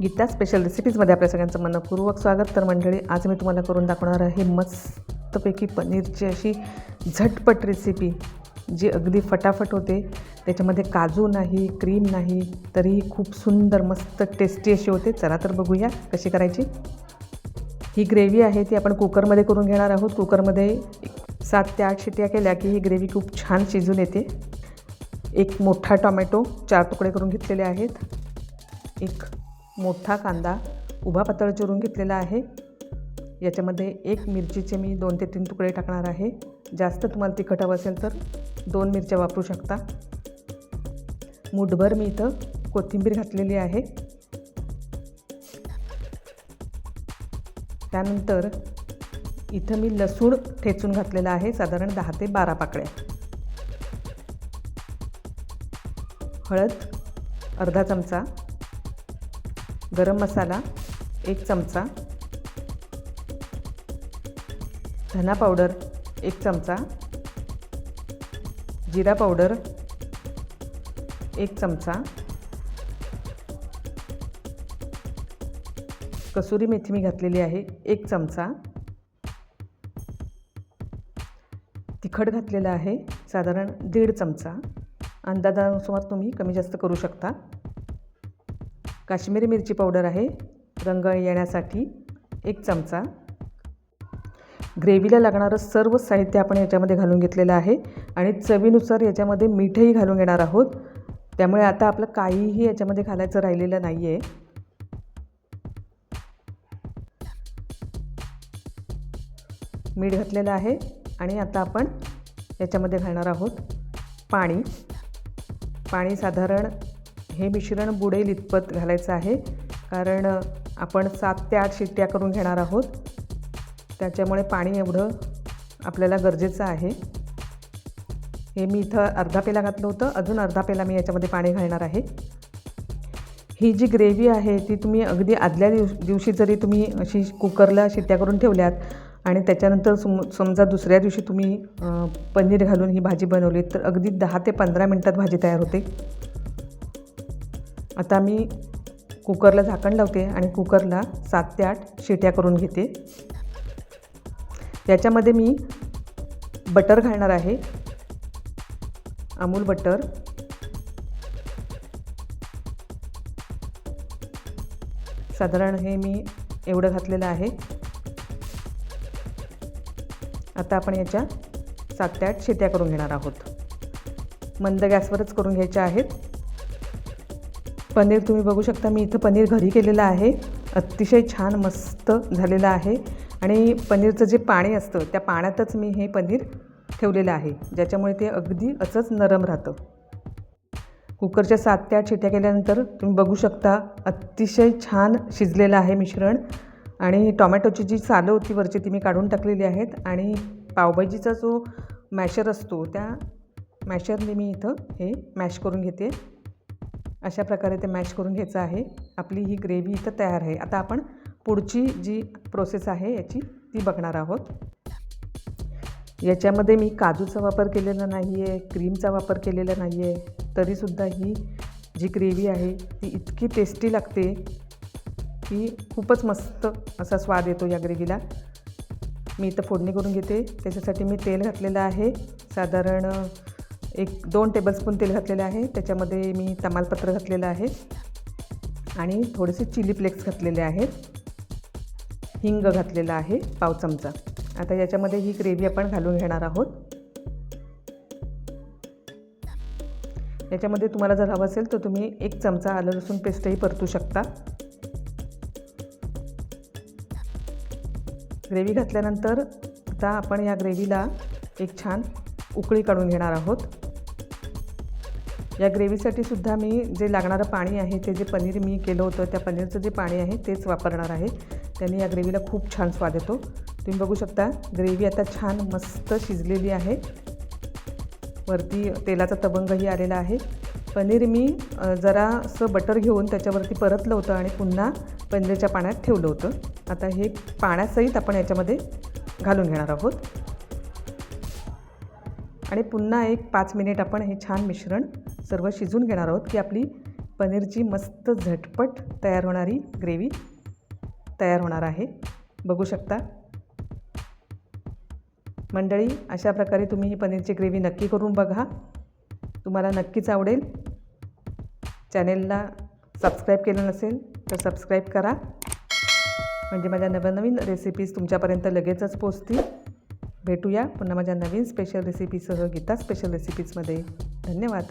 Gita special रेसिपीजमध्ये आपल्या सगळ्यांचं मनपूर्वक स्वागत। तर मंडळी, आज मी तुम्हाला करून दाखवणार आहे मस्तपैकी पनीरची अशी झटपट रेसिपी, जी अगदी फटाफट होते। त्याच्यामध्ये काजू नाही, क्रीम नाही, तरीही खूप सुंदर मस्त टेस्टी अशी होते। चला तर बघूया कशी करायची। ही ग्रेव्ही आहे ती आपण कुकरमध्ये करून घेणार आहोत। कुकरमध्ये 7 ते 8 शिट्ट्या केल्या की ही ग्रेव्ही खूप छान शिजून येते। एक मोठा टोमॅटो 4 तुकडे करून घेतलेले आहेत। एक मोठा कांदा उभा पातळ चिरून घेतलेला आहे। याच्यामध्ये एक मिरचीचे मी 2 ते 3 तुकडे टाकणार आहे। जास्त तुम्हाला तिखट हवं असेल तर 2 मिरच्या वापरू शकता। मूठभर मी इथं कोथिंबीर घातलेली आहे। त्यानंतर इथं मी लसूण ठेचून घातलेला आहे, साधारण 10 ते 12 पाकळ्या। हळद अर्धा चमचा, गरम मसाला 1 चमचा, धना पावडर 1 चमचा, जिरा पावडर 1 चमचा, कसुरी मेथी मी घातलेली आहे 1 चमचा, तिखट घातलेलं आहे साधारण 1.5 चमचा, अंदाजानुसार तुम्ही कमी जास्त करू शकता। काश्मीरी मिरची पावडर आहे रंग येण्यासाठी 1 चमचा। ग्रेव्हीला लागणारं सर्व साहित्य आपण याच्यामध्ये घालून घेतलेलं आहे आणि चवीनुसार याच्यामध्ये मीठही घालून घेणार आहोत। त्यामुळे आता आपलं काहीही याच्यामध्ये घालायचं राहिलेलं नाही आहे। मीठ घातलेलं आहे आणि आता आपण याच्यामध्ये घालणार आहोत पाणी साधारण हे मिश्रण बुडेल इतपत घालायचं आहे, कारण आपण 7 ते 8 शिट्ट्या करून घेणार आहोत। त्याच्यामुळे पाणी एवढं आपल्याला गरजेचं आहे। हे मी इथं अर्धा पेला घातलं होतं, अजून अर्धा पेला मी याच्यामध्ये पाणी घालणार आहे। ही जी ग्रेव्ही आहे ती तुम्ही अगदी आदल्या दिवशी जरी तुम्ही अशी कुकरला शिट्ट्या करून ठेवल्यात आणि त्याच्यानंतर समजा दुसऱ्या दिवशी तुम्ही पनीर घालून ही भाजी बनवली तर अगदी 10 ते 15 मिनटात भाजी तयार होते। आता मी कुकरला झाकण लावते आणि कुकरला 7 ते 8 शिट्या करून घेते। याच्यामध्ये मी बटर घालणार आहे, अमूल बटर, साधारण हे मी एवढं घातलेलं आहे। आता आपण याच्या 7 ते 8 शिट्या करून घेणार आहोत। मंद गॅसवरच करून घ्यायच्या आहेत। पनीर तुम्ही बघू शकता, मी इथं पनीर घरी केलेलं आहे, अतिशय छान मस्त झालेलं आहे। आणि पनीरचं जे पाणी असतं त्या पाण्यातच मी हे पनीर ठेवलेलं आहे, ज्याच्यामुळे ते अगदी असंच नरम राहतं। कुकरच्या 7 ते 8 शिट्या केल्यानंतर तुम्ही बघू शकता अतिशय छान शिजलेलं आहे मिश्रण। आणि टोमॅटोची जी सालं होती वरची ती मी काढून टाकलेली आहेत आणि पावभाजीचा जो मॅशर असतो त्या मॅशरने मी इथं हे मॅश करून घेते। अशा प्रकारे ते मॅश करून घ्यायचं आहे। आपली ही ग्रेव्ही इथं तयार आहे। आता आपण पुढची जी प्रोसेस आहे याची ती बघणार आहोत। याच्यामध्ये मी काजूचा वापर केलेला नाही आहे, क्रीमचा वापर केलेला नाही आहे, तरीसुद्धा ही जी ग्रेव्ही आहे ती इतकी टेस्टी लागते की खूपच मस्त असा स्वाद येतो या ग्रेव्हीला। मी इथं फोडणी करून घेते। त्याच्यासाठी मी तेल घातलेलं आहे, साधारण 1-2 टेबलस्पून तेल घातलेलं आहे। त्याच्यामध्ये मी तमालपत्र घातलेलं आहे आणि थोडेसे चिली फ्लेक्स घातलेले आहेत, हिंग घातलेला आहे 1/2 चमचा। आता याच्यामध्ये ही ग्रेव्ही आपण घालून घेणार आहोत। याच्यामध्ये तुम्हाला जर हवं असेल तर तुम्ही 1 चमचा आलं लसूण पेस्टही परतू शकता। ग्रेव्ही घातल्यानंतर आता आपण या ग्रेव्हीला एक छान उकळी काढून घेणार आहोत। या ग्रेव्हीसाठी सुद्धा मी जे लागणारं पाणी आहे ते जे पनीर मी केलं होतं त्या पनीरचं जे पाणी आहे तेच वापरणार आहे। त्याने या ग्रेव्हीला खूप छान स्वाद येतो। तुम्ही बघू शकता ग्रेव्ही आता छान मस्त शिजलेली आहे, वरती तेलाचा तवंगही आलेला आहे। पनीर मी जरासं बटर घेऊन त्याच्यावरती परतलं होतं आणि पुन्हा पनीरच्या पाण्यात ठेवलं होतं। आता हे पाण्यासहित आपण याच्यामध्ये घालून घेणार आहोत आणि पुन्हा एक 5 मिनिट आपण हे छान मिश्रण सर्व शिजून घेणार आहोत की आपली पनीरची मस्त झटपट तयार होणारी ग्रेव्ही तयार होणार आहे. बघू शकता मंडळी, अशा प्रकारे तुम्ही ही पनीरची ग्रेव्ही नक्की करून बघा, तुम्हाला नक्कीच आवडेल. चॅनेलला सबस्क्राईब केलं नसेल तर सबस्क्राईब करा, म्हणजे माझ्या नवनवीन रेसिपीज तुमच्यापर्यंत लगेचच पोचतील. भेटूया पुन्हा माझ्या नवीन स्पेशल रेसिपीसह, गीता स्पेशल रेसिपीजमध्ये. धन्यवाद.